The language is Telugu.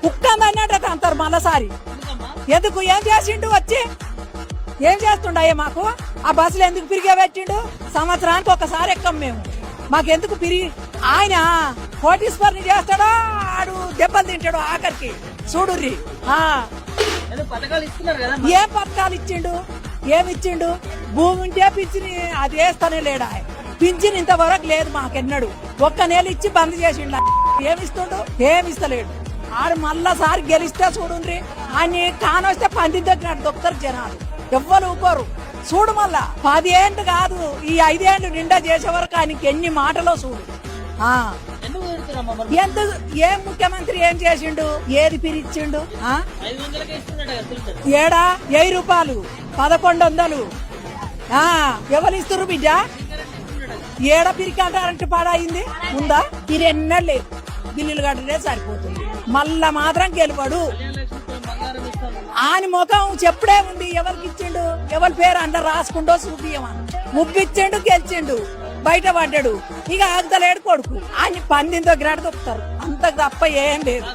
కుక్కందన్నట్టు అంటారు మళ్ళసారి. ఎందుకు ఏం చేసిండు వచ్చి ఏం చేస్తుండే మాకు? ఆ బస్సులు ఎందుకు పిరిగే పెట్టిండు? సంవత్సరానికి ఒకసారి ఎక్కం మేము. మాకెందుకు పిరిగి? ఆయన కోటీశ్వరిని చేస్తాడో ఆడు దెబ్బలు తింటాడు ఆఖరికి. చూడుర్రి ఏం పథకాలు ఇచ్చిండు? ఏమిచ్చిండు? భూమి ఉంటే పింఛని అది వేస్తానే లేడా? పింఛన్ ఇంతవరకు లేదు మాకెన్నడు. ఒక్క నెల ఇచ్చి బంద్ చేసిండు. ఏమిస్తుండు? ఏమిస్తలేడు. ఆడు మళ్ళాసారి గెలిస్తే చూడుండ్రి, ఆయన కానొస్తే పంది దగ్గర దొక్కుతారు జనాలు. ఎవ్వరు ఊకోరు. చూడు మళ్ళా 10 ఏళ్ళు కాదు, ఈ 5 ఏళ్ళు నిండా చేసే వరకు ఆయనకి ఎన్ని మాటలో చూడు. ఎందుకు? ఏం ముఖ్యమంత్రి ఏం చేసిండు? ఏది పిరిచ్చిండు? ఏడా 1000 రూపాయలు 1100. ఎవరు ఇస్తున్నారు బిడ్డ? ఏడ పిరికంటారంటే పాడైంది ఉందా? ఇది ఎన్నడూ లేదు. బిల్లులు కట్టడే సరిపోతుంది. మళ్ళా మాత్రం గెలువడు. ఆయన ముఖం చెప్పుడే ఉంది. ఎవరికి ఇచ్చిండు? ఎవరి పేరు అంట రాసుకుంటూ చూపియమని ముప్పిచ్చిండు, గెలిచిండు, బయట పడ్డాడు. ఇక ఆగుతలేడు కొడుకు. ఆయన పందింతో గ్రాడ దొక్కుతారు. అంతకు తప్ప ఏం లేదు.